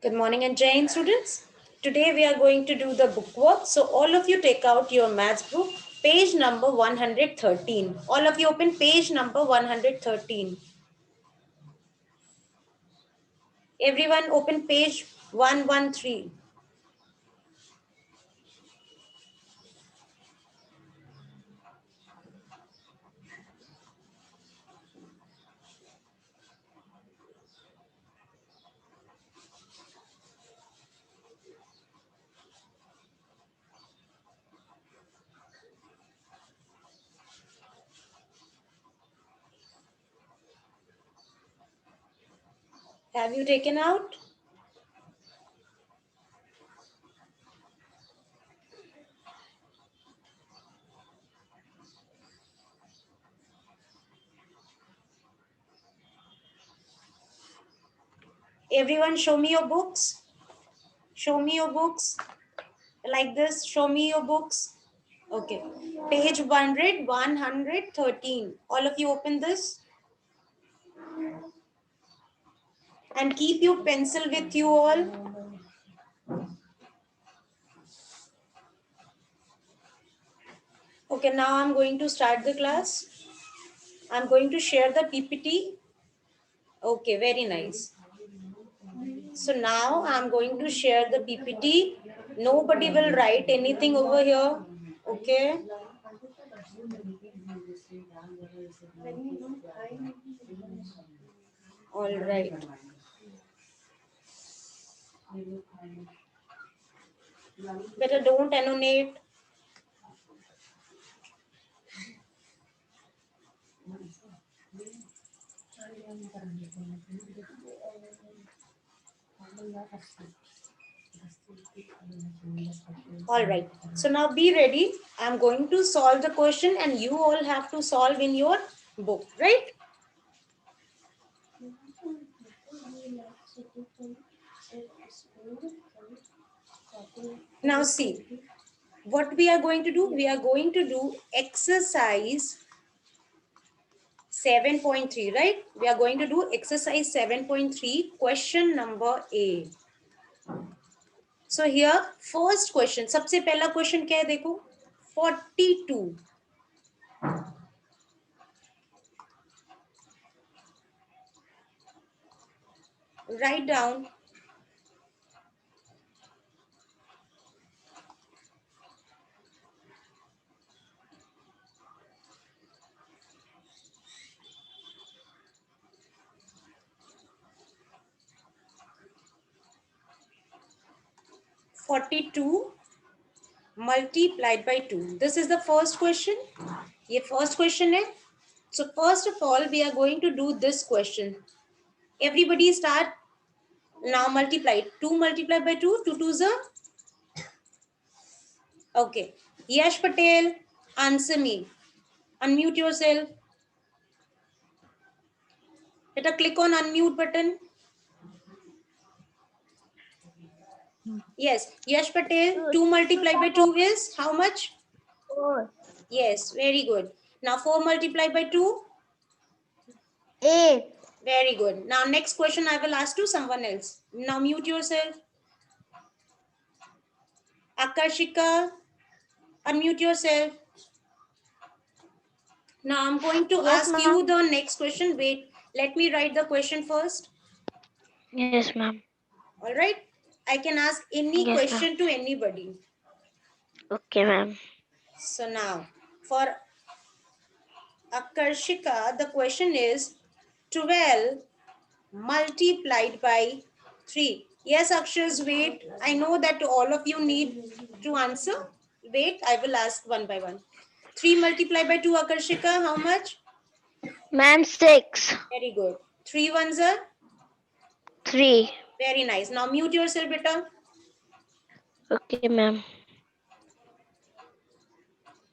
Good morning and Jai Hind, students. Today we are going to do the book work. So all of you take out your maths book, page number 113. All of you open page number 113. Everyone open page 113. Have you taken out? Everyone show me your books. Show me your books. Like this, show me your books. Okay. Page 113. All of you open this. And keep your pencil with you all. Okay, now I'm going to start the class. I'm going to share the PPT. Okay, very nice. So now I'm going to share the PPT. Nobody will write anything over here. Okay. All right. Better don't annotate. All right. So now be ready. I'm going to solve the question and you all have to solve in your book, right? Now see, what we are going to do? We are going to do exercise 7.3, right? We are going to do exercise 7.3, question number A. So here, first question, सबसे पहला question क्या है देखो, 42. Write down. (42) multiplied by 2. This is the first question. ये first question है. So first of all, we are going to do this question. Everybody start now. Multiply 2 multiplied by 2. 2 2s are. Okay. Yash Patel, answer me. Unmute yourself. Better click on unmute button. Yes, Yash Patel, 2 multiplied by 2 is how much? 4. Yes, very good. Now 4 multiplied by 2? 8. Very good. Now next question I will ask to someone else. Now mute yourself. Akarshika, unmute yourself. Now I'm going to Yes, ask you the next question. Wait, let me write the question first. Yes, ma'am. All right. I can ask any Yes, question to anybody. Okay, ma'am. So now for Akarshika, the question is 12 multiplied by 3. Yes, Akshars, wait. I know that all of you need to answer. Wait, I will ask one by one. 3 multiplied by 2, Akarshika, how much? Ma'am, 6. Very good. 3 ones are? 3. Very nice. Now mute yourself, beta. Okay, ma'am.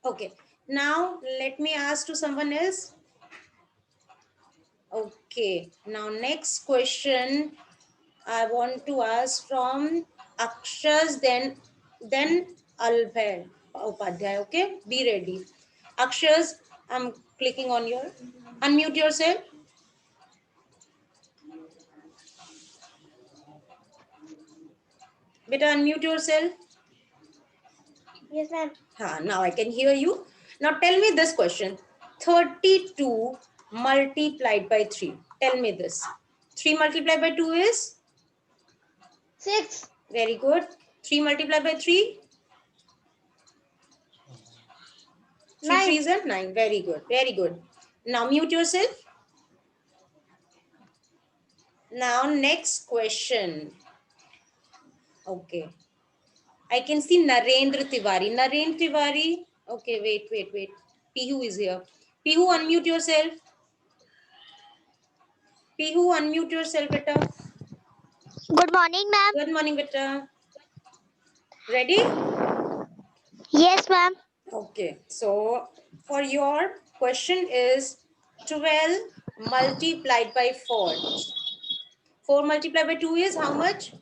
Okay. Now let me ask to someone else. Okay. Now next question I want to ask from Akshas, then Albert Upadhyay. Okay, be ready. Akshas, I'm clicking on your. Unmute yourself. Beta, unmute yourself. Yes, ma'am. Now I can hear you. Now tell me this question. 32 multiplied by 3. Tell me this. 3 multiplied by 2 is? 6. Very good. 3 multiplied by 3? 3 9. 3s are 9. Very good. Very good. Now mute yourself. Now next question. Okay. I can see Narendra Tiwari. Narendra Tiwari. Okay, wait. Pihu is here. Pihu, unmute yourself. Pihu, unmute yourself, beta. Good morning, ma'am. Good morning, beta. Ready? Yes, ma'am. Okay. So, for your question is 12 multiplied by 4. 4 multiplied by 2 is how much?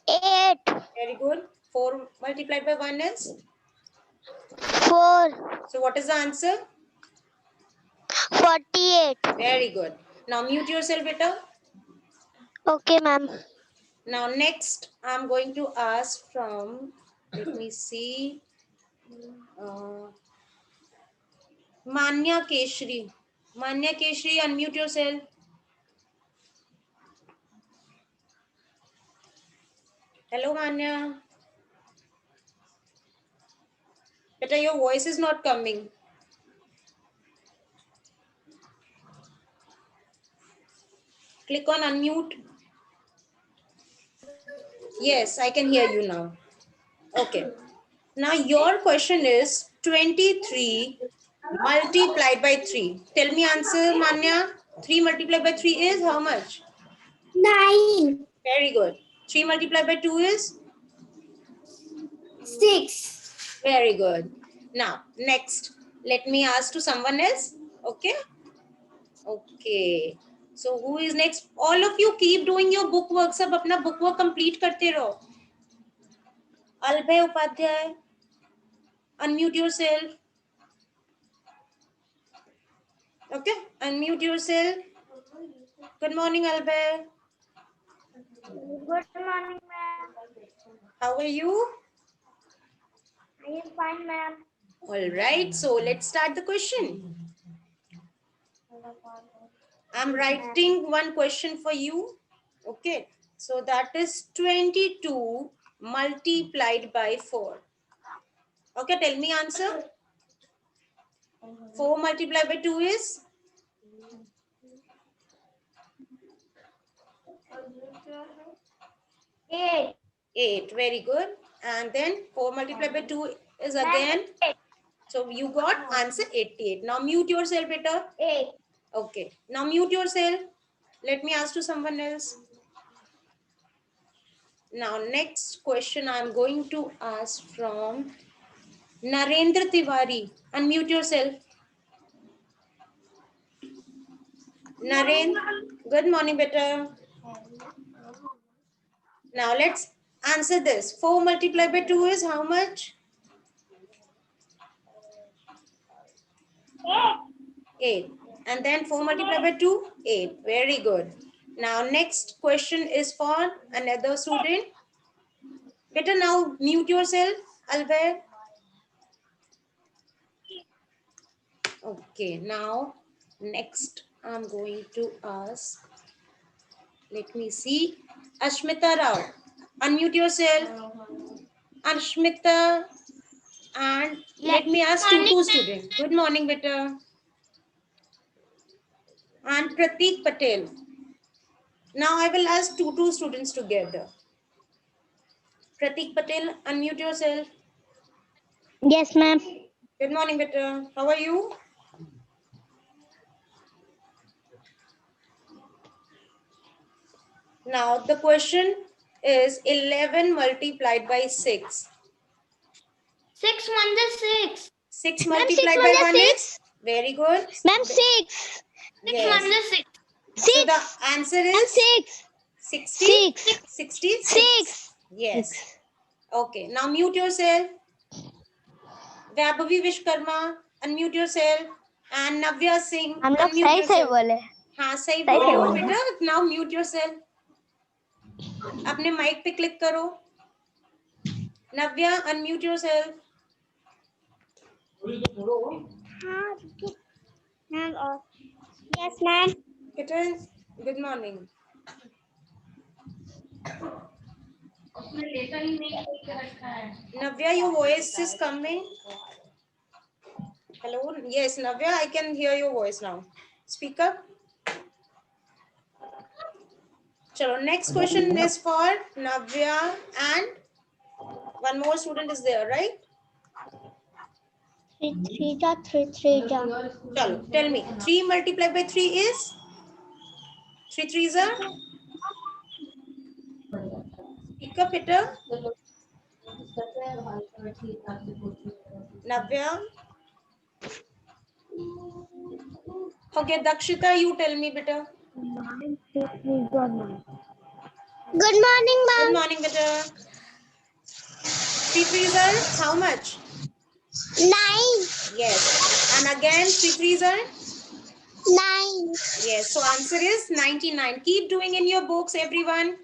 8. Very good. 4 multiplied by 1 is? 4. So, what is the answer? 48. Very good. Now, mute yourself, beta. Okay, ma'am. Now, next, I'm going to ask from, let me see, Manya Keshri. Manya Keshri, unmute yourself. Hello, Manya. Beta, your voice is not coming. Click on unmute. Yes, I can hear you now. Okay. Now your question is 23 multiplied by 3. Tell me answer, Manya. 3 multiplied by 3 is how much? 9. Very good. 3 multiplied by 2 is? 6. Very good. Now, next. Let me ask to someone else. Okay? Okay. So, who is next? All of you keep doing your book work. सब अपना book work complete करते रहो. Albhay Upadhyay. Unmute yourself. Okay? Unmute yourself. Good morning, Albhay. Good morning, ma'am. How are you? I am fine, ma'am. All right. So, let's start the question. I'm writing one question for you. Okay. So, that is 22 multiplied by 4. Okay. Tell me answer. 4 multiplied by 2 is? 8. 8. Very good. And then 4 multiplied by 2 is again. So you got answer 88. Now mute yourself, beta. 8. Okay. Now mute yourself. Let me ask to someone else. Now next question I'm going to ask from Narendra Tiwari. Unmute yourself. Narendra. Good morning, beta. Now let's answer this. 4 multiplied by 2 is how much? 8. And then 4 multiplied by 2? 8. Very good. Now next question is for another student. Better now mute yourself, Albert. Okay, now next I'm going to ask, let me see, Ashmita Rao. Unmute yourself. Ashmita, and let me ask two students. Good morning, beta. And Pratik Patel. Now I will ask two students together. Pratik Patel, unmute yourself. Yes, ma'am. Good morning, beta. How are you? Now the question is 11 multiplied by 6. 6 1 is 6. 6 Ma'am, multiplied 6 by 1 1 is is? 6. Very good. Ma'am, 6. Yes. 6. So the answer is 6. 60? 6. 66. 6. Yes. Okay. Now mute yourself. Vaibhavi Vishkarma, unmute yourself. And Navya Singh, हम लोग unmute सही सही yourself. बोले. हाँ सही सही बोलो बोले. बेटा. Now mute yourself. अपने माइक पे क्लिक करो. Navya, unmute yourself. Yes, ma'am. Kitten, good morning. Navya, your voice is coming. Hello. Yes, Navya, I can hear your voice now. Speak up. Chalo, next question is for Navya and one more student is there, right? 3 ja 3 3 ja. Chalo, tell me. 3 multiplied by 3 is? 3 threes are? Speak up, Peter. Navya. Okay, Dakshita, you tell me, beta. Good morning, Good ma'am. morning, beta. 3 threes are how much? 9. Yes. And again, 3 threes are? 9. Yes. So answer is 99. Keep doing in your books, everyone.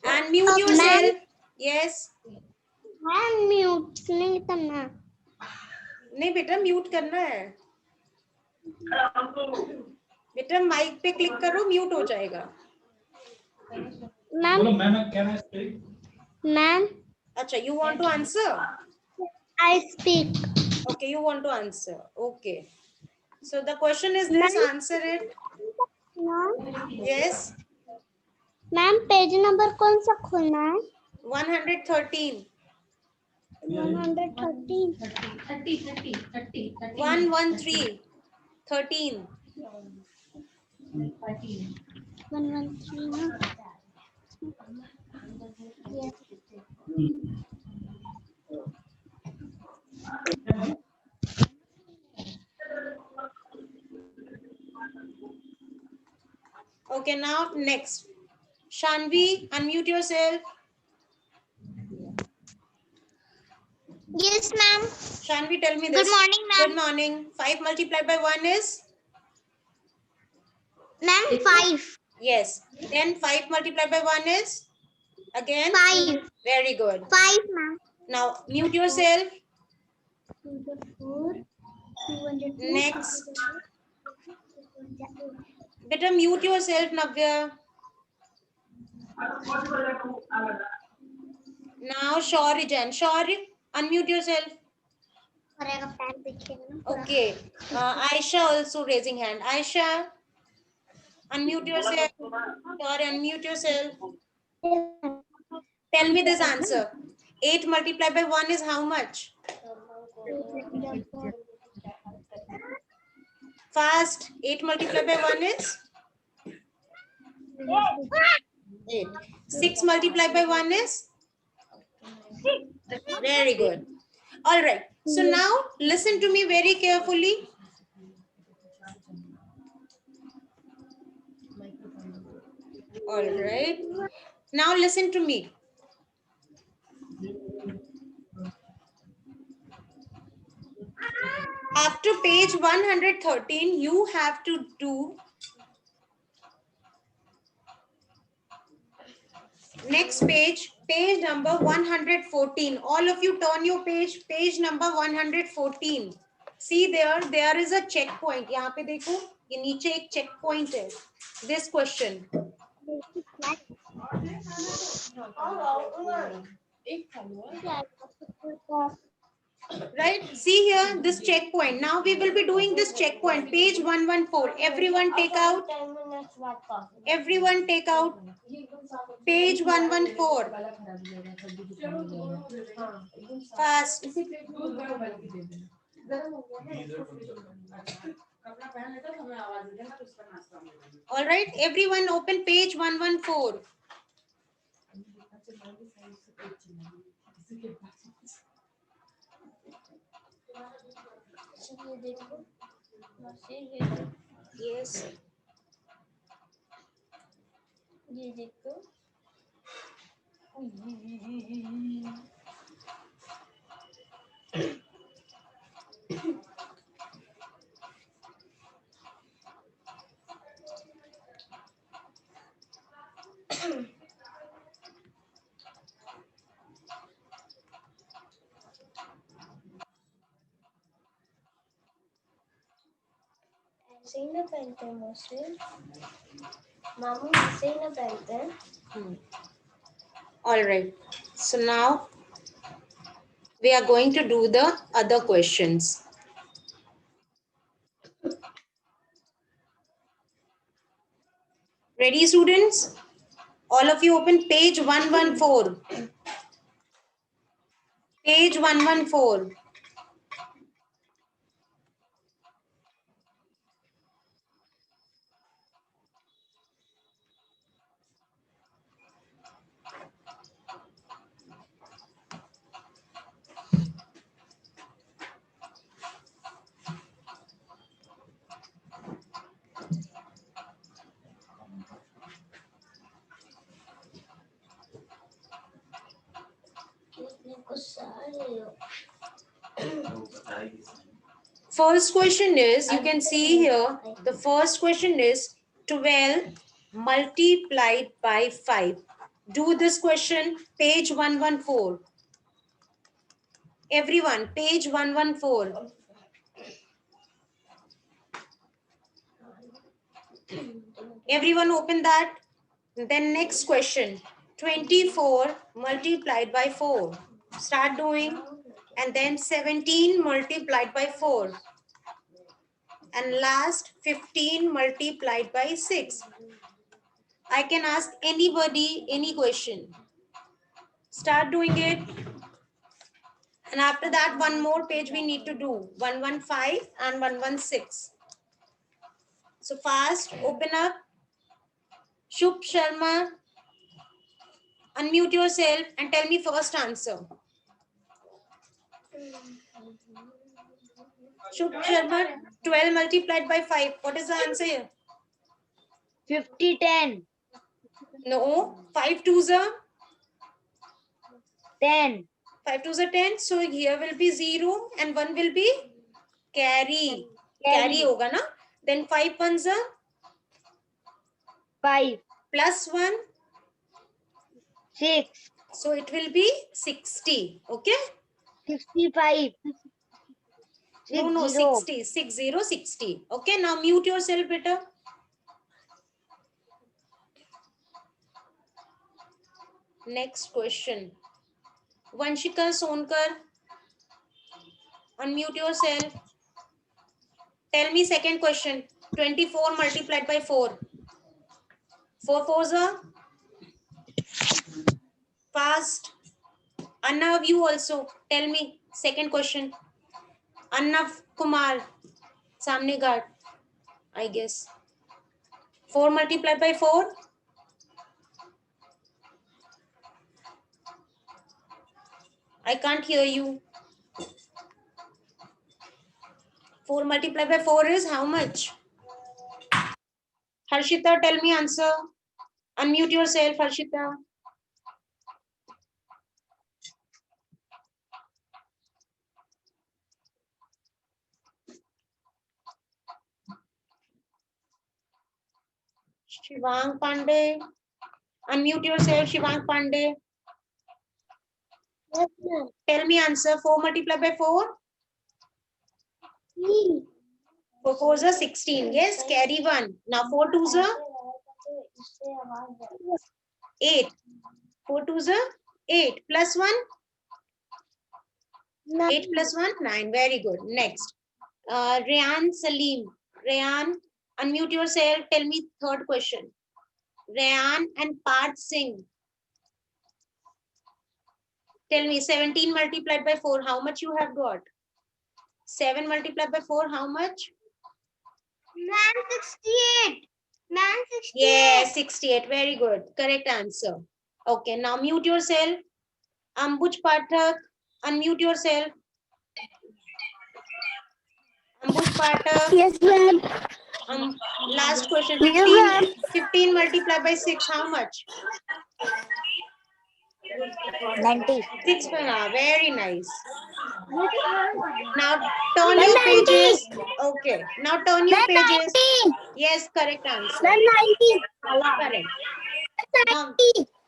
And mute Ma'am, yourself. Yes. I'm mute नहीं करना. नहीं बेटा mute करना है बेटा mic पे click करो mute हो जाएगा Ma'am, अच्छा you want to answer I speak. Okay you want to answer okay so the question is this Ma'am, answer it ma'am, yes page number कौन सा खोलना है? 113 113. 113 13 113 ना? Yes. okay now next Shanvi unmute yourself Yes, ma'am. Shanvi tell me Good this morning, ma'am. good morning 5 multiplied by 1 is Ma'am, 5. yes then 5 multiplied by 1 is again 5. very good 5, ma'am. now mute yourself 204. 202. next better mute yourself Navya now Shaurijan Shauri unmute yourself okay Aisha also raising hand Aisha unmute yourself Shauri unmute yourself tell me this answer 8 multiplied by 1 is how much fast 8 multiplied by 1 is 8 6 multiplied by 1 is very good all right so now listen to me very carefully all right now listen to me after page 113 you have to do next page page number 114 all of you turn your page number 114 see there is a checkpoint यहाँ पे देखो ये नीचे एक checkpoint है this question right see here this checkpoint now we will be doing this checkpoint page 114 everyone take out page 114 fast all right everyone open page 114 yes ये देखो ऐसे ही ना पहनते हैं मोस्टली मामू ऐसे ही ना पहनते हैं All right. So now we are going to do the other questions. Ready, students? All of you open page 114. Page 114. First question is, you can see here, the first question is 12 multiplied by 5. Do this question, page 114. Everyone, page 114. Everyone open that. Then next question, 24 multiplied by 4. Start doing. And then 17 multiplied by 4. And last 15 multiplied by 6. I can ask anybody any question. Start doing it. And after that, one more page we need to do. 115 and 116. So fast, open up. Shubh Sharma, unmute yourself and tell me first answer. Shubh Sharma, 12 multiplied by 5. What is the answer here? 50 10 No, 5 twos are 10 5 twos are 10. So here will be 0 and 1 will be carry. Carry hoga na? Then 5 ones are 5 plus 1. 6 So it will be 60. Okay? 65 No, 60 60. Okay, now mute yourself, beta. Next question. Vanshika Sonkar, unmute yourself. Tell me second question. 24 multiplied by 4. 4 fours are fast. Anna, you also. Tell me second question. Anna Kumar, Samne Ghat, I guess. 4 multiplied by 4. I can't hear you. 4 multiplied by 4 is how much? Harshita, tell me answer. Unmute yourself, Harshita. Shivang Pandey. Unmute yourself, Shivang Pandey. Yes, ma'am. Tell me answer. 4 multiplied by 4. 4 fours are 16. Yes, carry 1. Now 4 twos are 8. 4 twos are 8. Plus 1. 8 plus 1, 9. Very good. Next. Rayan Salim. Rayan, unmute yourself. Tell me third question. Rayan and Parth Singh. Tell me 17 multiplied by 4. How much you have got? 7 multiplied by 4. How much? 68 Yes, 68. Very good. Correct answer. Okay, now mute yourself. Ambuj Pathak, unmute yourself. Ambuj Pathak. Yes, ma'am. Last question. Yes, 15 multiplied by 6. How much? 90. 6. Very nice. Now turn your pages. Okay. Now turn your pages. Yes, correct answer. 90. Correct.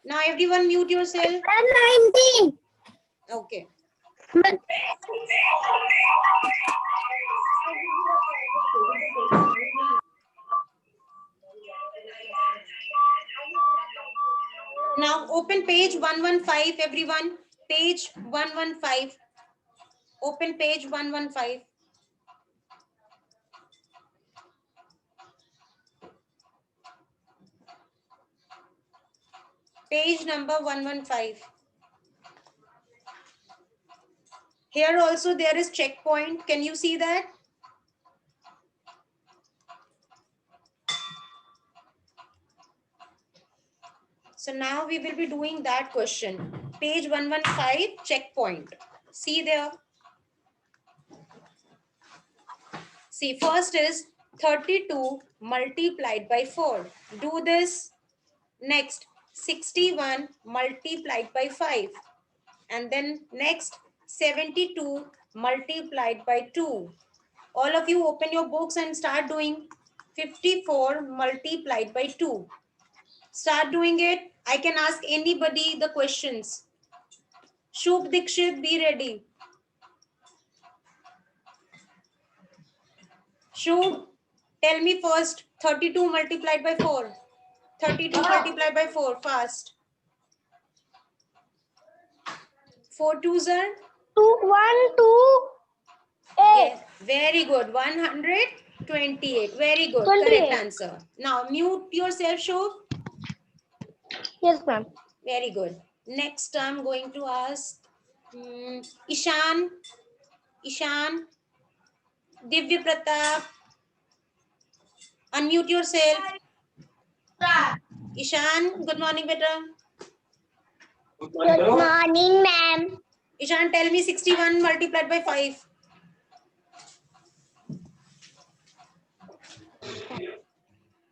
Now everyone mute yourself. 90. Okay. Now open page 115, everyone. Page 115. Open page 115. Page number 115. Here also there is checkpoint. Can you see that? So now we will be doing that question. Page 115, checkpoint. See there. See, first is 32 multiplied by 4. Do this. Next, 61 multiplied by 5. And then next, 72 multiplied by 2. All of you open your books and start doing 54 multiplied by 2. Start doing it. I can ask anybody the questions. Shubh Dikshit, be ready. Shubh, tell me first 32 multiplied by 4. 32 multiplied by 4, fast. 4 twos are? 2, 1, 2, 8. Yes, very good. 128. Very good. 28. Correct answer. Now mute yourself, Shubh. Yes, ma'am. Very good. Next, I'm going to ask Ishan. Ishan. Divya Pratap. Unmute yourself. Ishan, good morning, beta. Good morning, ma'am. Ishan, tell me 61 multiplied by 5.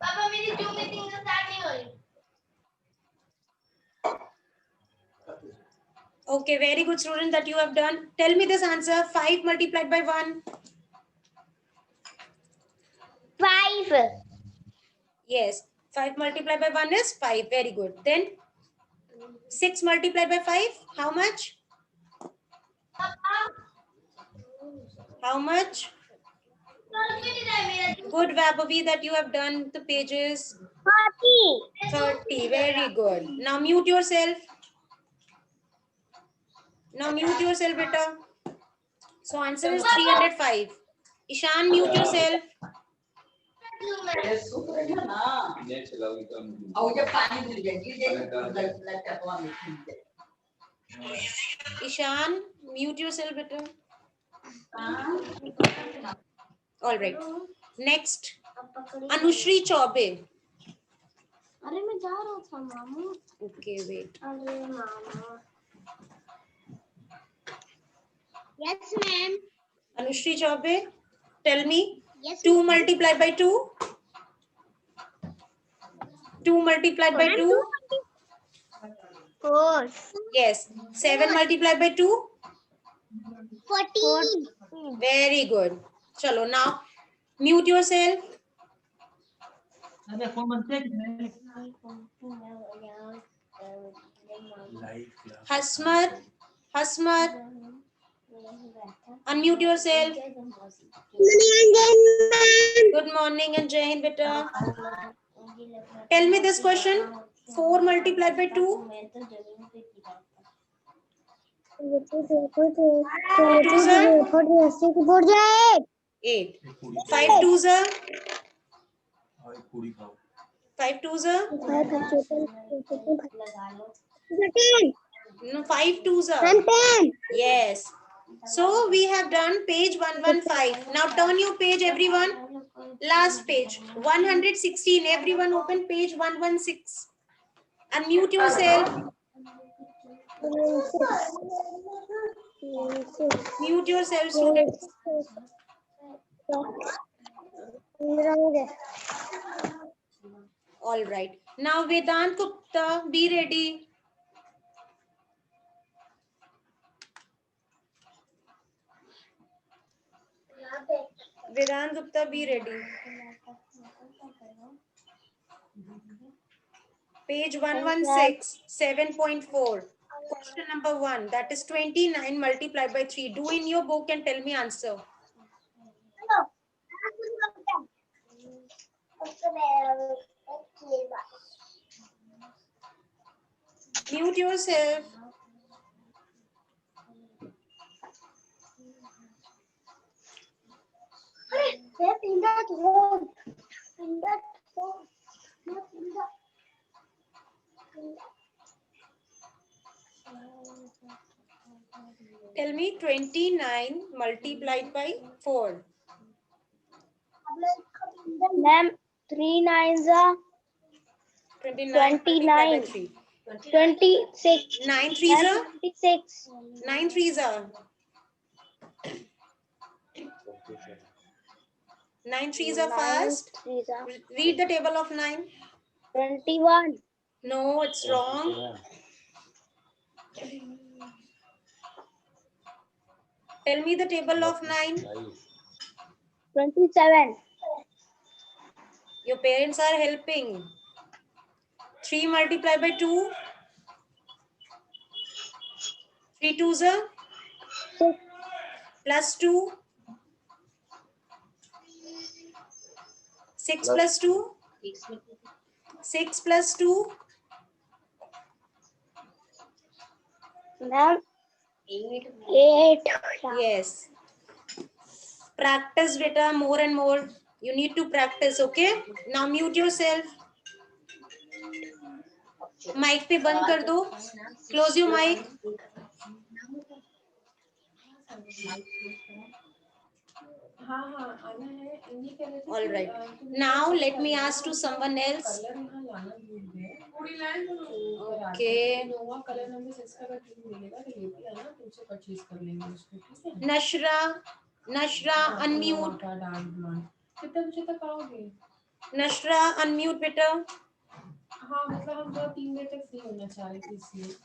पापा मेरी zoom meeting start नहीं हो रही. Okay, very good student that you have done. Tell me this answer. 5 multiplied by 1. 5. Yes. 5 multiplied by 1 is 5. Very good. Then 6 multiplied by 5. How much? How much? Good, Vaibhavi, that you have done the pages. 30. Very good. Now mute yourself. Now mute yourself, beta. So answer is 305. Ishan, mute yourself. Ishan, mute yourself, beta. All right. Next, Anushri Chaube. अरे मैं जा रहा था मामू. Okay, wait. अरे मामा. Yes, ma'am. Anushri Chaube, tell me. Yes. 2 multiplied by 2. 2 multiplied by 2. 4. Yes. 7 multiplied by 2. 14. Very good. Chalo, now mute yourself. Hasmat. Hasmat. Unmute yourself. Good morning and Jai Hind, beta. Tell me this question. 4 multiplied by 2. 4 twos are 8. 5 twos are 5 twos are no 5 twos are yes. So we have done page 115. Now turn your page, everyone. Last page 116. Everyone open page 116. Unmute yourself. Mute yourself, students. All right. Now Vedant Gupta, be ready. Vedant Gupta, be ready. Page 116, 7.4. Question number 1. That is 29 multiplied by 3. Do in your book and tell me answer. Mute yourself. Yes, in that hole. In that hole. Not in the. Tell me 29 multiplied by 4. Ma'am, 3 nines are 29 multiplied by 3. 26. 9 threes are 26. 9 threes are 9 threes are 9 fast. threes are Read the table of 9. 21. No, it's wrong. Tell me the table of 9. 27. Your parents are helping. 3 multiplied by 2. 3 twos are 6. plus 2. 6 plus 2. 6 plus 2. Ma'am, 8. Yes. Practice beta more and more. You need to practice, okay? Now mute yourself. Mic पे बंद कर दो. Close your mic. All right. Now let me ask to someone else. Okay. Nashra, unmute. Nashra, unmute बेटा. हाँ मतलब हम 2-3 बजे तक फ्री होना चाह रहे थे इसलिए.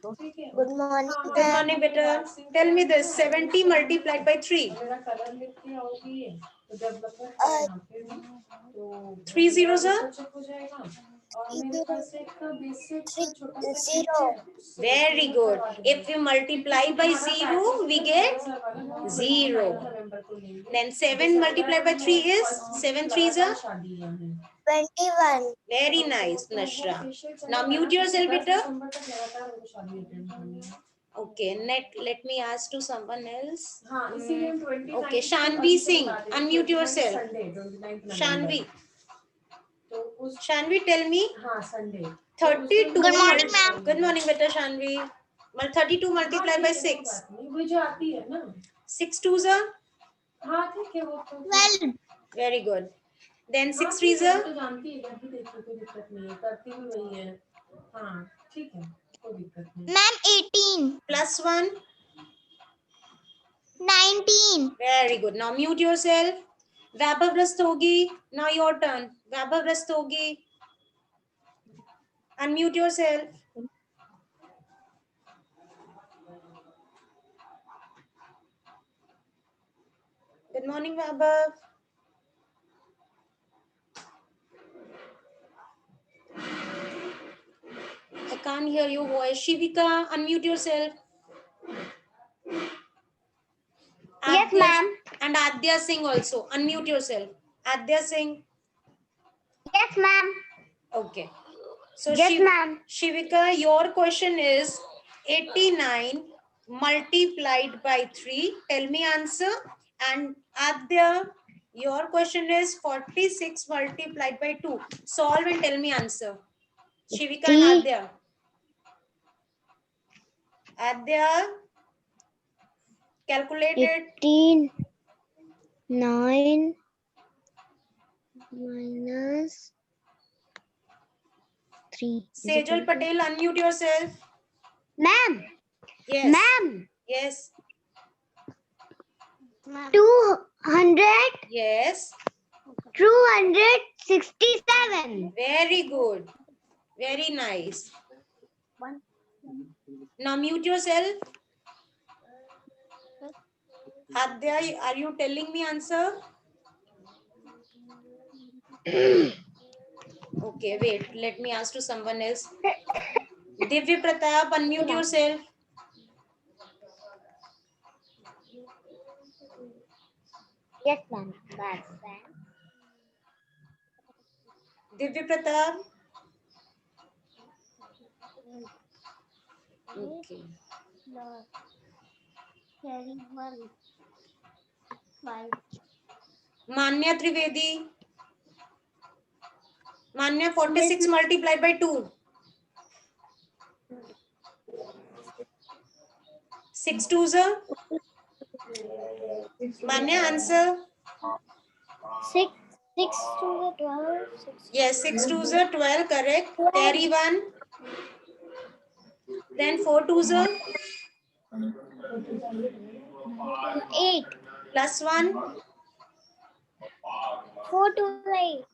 Good morning. Good morning, beta. Tell me this. 70 multiplied by 3. 3 zeros are? Very good. If we multiply by 0, we get 0. Then 7 multiplied by 3 is? 7 threes are? 21. Very nice, Nashra. Now mute yourself, beta. Okay, let me ask to someone else. Okay, Shanvi Singh, unmute yourself. Shanvi. Shanvi, tell me. 32. Good morning, ma'am. Good morning, beta Shanvi. 32 multiplied by 6. 6 twos are? 12. Very good. Then 6 threes are? Ma'am, 18. Plus 1. 19. Very good. Now mute yourself. Vaibhav Rastogi. Now your turn. Vaibhav Rastogi. Unmute yourself. Good morning, Vaibhav. I can't hear your voice. Shivika, unmute yourself. Yes, Adya- ma'am. And Adya Singh also. Unmute yourself. Adya Singh. Yes, ma'am. Okay. So Yes, ma'am. Shivika, your question is 89 multiplied by 3. Tell me answer. And Adya, your question is 46 multiplied by 2. Solve and tell me answer. Shivika and Adya. Adya, calculate it. 18. 9 minus 3. Sejal Patel, unmute yourself. Ma'am. Yes. Ma'am. Yes. 200. Yes. 267. Very good. Very nice. Now mute yourself. Adya, are you telling me answer? Okay, wait. Let me ask to someone else. Divya Pratap, unmute yourself. Yes, ma'am. Divya Pratap. Okay. Carry 1, 5. Manya Trivedi. Manya, 46 multiplied by 2. 6 twos are? Manya, answer. 6 to the 12. 6. Yes, 6 twos are 12, correct. Carry 1. Then 4 twos are 8. plus 1. 4 to the 8.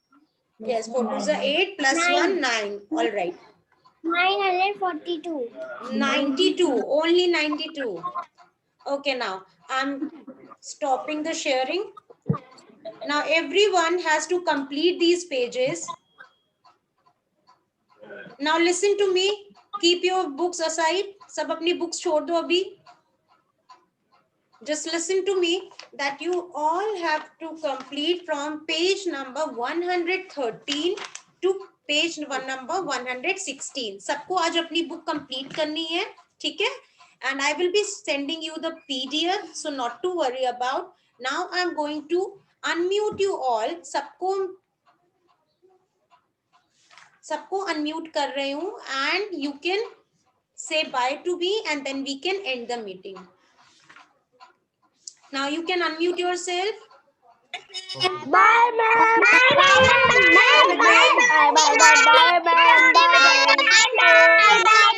Yes, 4 twos are 8 plus 1, 9. All right. 942. 92, only 92. Okay, now I'm stopping the sharing. Now everyone has to complete these pages. Now listen to me. Keep your books aside. सब अपनी books छोड़ दो अभी. Just listen to me that you all have to complete from page number 113 to page number 116. सबको आज अपनी book complete करनी है, ठीक है? And I will be sending you the PDF, so not to worry about. Now I'm going to unmute you all. सबको unmute कर रही हूँ and you can say bye to me and then we can end the meeting. Now you can unmute yourself. Bye, ma'am. Bye, ma'am. Bye, bye, bye, bye, bye, bye, bye, bye.